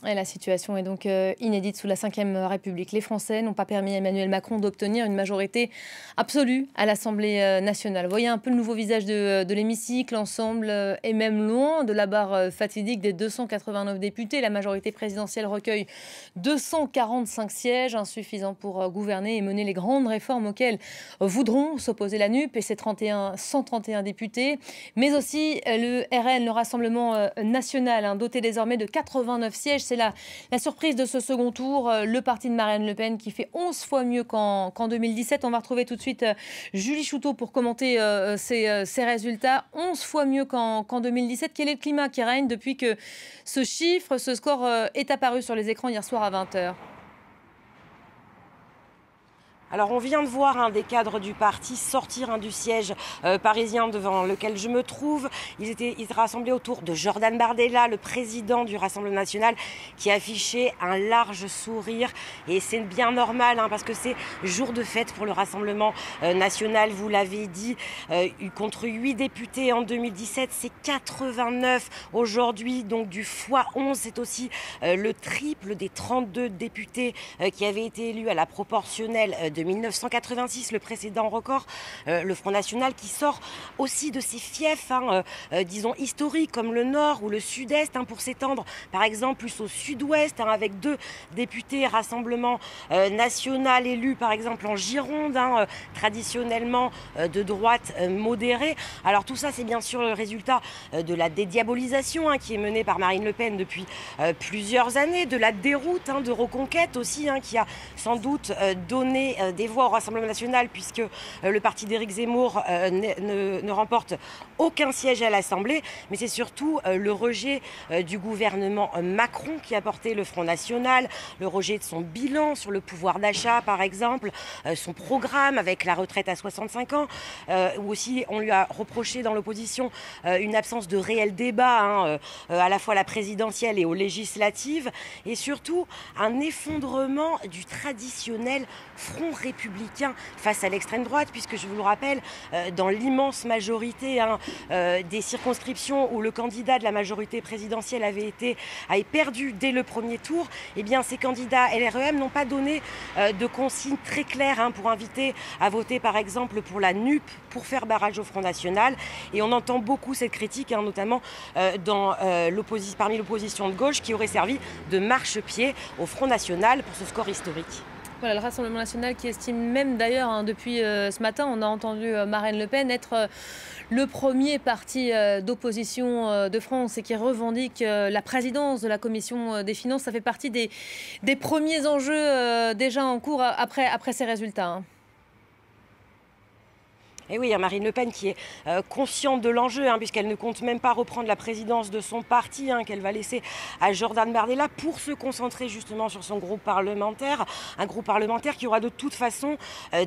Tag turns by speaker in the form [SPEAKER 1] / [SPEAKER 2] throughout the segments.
[SPEAKER 1] Et la situation est donc inédite sous la Ve République. Les Français n'ont pas permis à Emmanuel Macron d'obtenir une majorité absolue à l'Assemblée nationale. Vous voyez un peu le nouveau visage de l'hémicycle. L'ensemble est même loin de la barre fatidique des 289 députés. La majorité présidentielle recueille 245 sièges, insuffisants pour gouverner et mener les grandes réformes auxquelles voudront s'opposer la NUP et ses 131 députés. Mais aussi le RN, le Rassemblement national, doté désormais de 89 sièges. C'est la surprise de ce second tour. Le parti de Marine Le Pen qui fait 11 fois mieux qu'en 2017. On va retrouver tout de suite Julie Chouteau pour commenter ces résultats. 11 fois mieux qu'en 2017. Quel est le climat qui règne depuis que ce score est apparu sur les écrans hier soir à 20h?
[SPEAKER 2] Alors on vient de voir des cadres du parti sortir du siège parisien devant lequel je me trouve. Ils étaient rassemblés autour de Jordan Bardella, le président du Rassemblement national, qui affichait un large sourire. Et c'est bien normal parce que c'est jour de fête pour le Rassemblement national, vous l'avez dit. Contre 8 députés en 2017, c'est 89 aujourd'hui, donc du x11. C'est aussi le triple des 32 députés qui avaient été élus à la proportionnelle de 1986, le précédent record. Le Front National qui sort aussi de ses fiefs, disons historiques, comme le Nord ou le Sud-Est, pour s'étendre par exemple plus au Sud-Ouest, avec 2 députés Rassemblement national élus par exemple en Gironde, traditionnellement de droite modérée. Alors tout ça, c'est bien sûr le résultat de la dédiabolisation qui est menée par Marine Le Pen depuis plusieurs années, de la déroute de Reconquête aussi, qui a sans doute donné des voix au Rassemblement national, puisque le parti d'Éric Zemmour ne remporte aucun siège à l'Assemblée. Mais c'est surtout le rejet du gouvernement Macron qui a porté le Front National, le rejet de son bilan sur le pouvoir d'achat par exemple, son programme avec la retraite à 65 ans, où aussi on lui a reproché dans l'opposition une absence de réel débat à la fois à la présidentielle et aux législatives, et surtout un effondrement du traditionnel front républicain face à l'extrême droite, puisque je vous le rappelle, dans l'immense majorité des circonscriptions où le candidat de la majorité présidentielle avait perdu dès le premier tour, eh bien ces candidats LREM n'ont pas donné de consignes très claires pour inviter à voter par exemple pour la NUP, pour faire barrage au Front National. Et on entend beaucoup cette critique, notamment parmi l'opposition de gauche, qui aurait servi de marchepied au Front National pour ce score historique.
[SPEAKER 1] Voilà, le Rassemblement national qui estime même d'ailleurs, depuis ce matin, on a entendu Marine Le Pen être le premier parti d'opposition de France et qui revendique la présidence de la Commission des finances. Ça fait partie des premiers enjeux déjà en cours après ces résultats.
[SPEAKER 2] Et oui, Marine Le Pen qui est consciente de l'enjeu, puisqu'elle ne compte même pas reprendre la présidence de son parti, qu'elle va laisser à Jordan Bardella pour se concentrer justement sur son groupe parlementaire. Un groupe parlementaire qui aura de toute façon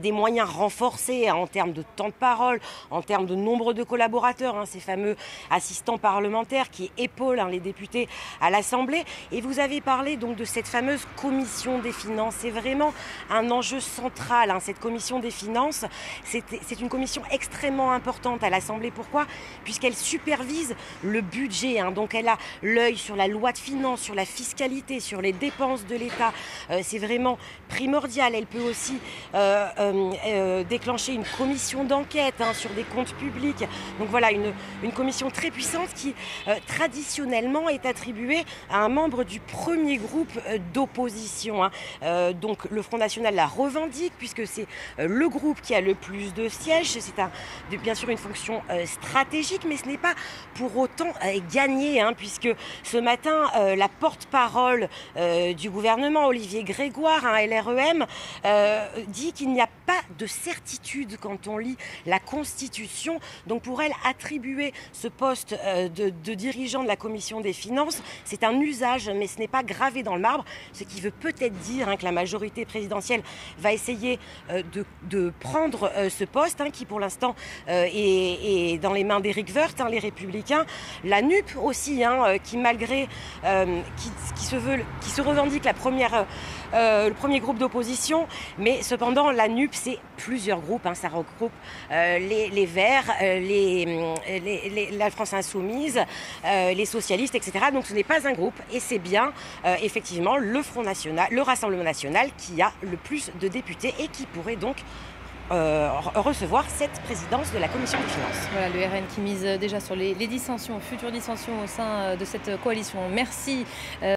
[SPEAKER 2] des moyens renforcés en termes de temps de parole, en termes de nombre de collaborateurs, ces fameux assistants parlementaires qui épaulent les députés à l'Assemblée. Et vous avez parlé donc de cette fameuse commission des finances. C'est vraiment un enjeu central, cette commission des finances. C'est une commission extrêmement importante à l'Assemblée. Pourquoi? Puisqu'elle supervise le budget. Donc elle a l'œil sur la loi de finances, sur la fiscalité, sur les dépenses de l'État. C'est vraiment primordial. Elle peut aussi déclencher une commission d'enquête sur des comptes publics. Donc voilà, une commission très puissante qui traditionnellement est attribuée à un membre du premier groupe d'opposition. Donc le Front National la revendique puisque c'est le groupe qui a le plus de sièges. C'est bien sûr une fonction stratégique, mais ce n'est pas pour autant gagné, puisque ce matin, la porte-parole du gouvernement, Olivier Grégoire, LREM, dit qu'il n'y a pas de certitude quand on lit la Constitution. Donc pour elle, attribuer ce poste de dirigeant de la Commission des finances, c'est un usage, mais ce n'est pas gravé dans le marbre, ce qui veut peut-être dire que la majorité présidentielle va essayer de prendre ce poste, qui qui pour l'instant est dans les mains d'Éric Woerth, les Républicains. La NUP aussi, qui malgré, qui se revendique le premier groupe d'opposition, mais cependant la NUP c'est plusieurs groupes, ça regroupe les Verts, la France Insoumise, les socialistes, etc. Donc ce n'est pas un groupe et c'est bien effectivement le Front National, le Rassemblement National qui a le plus de députés et qui pourrait donc recevoir cette présidence de la Commission des Finances.
[SPEAKER 1] Voilà, le RN qui mise déjà sur les dissensions, futures dissensions au sein de cette coalition. Merci.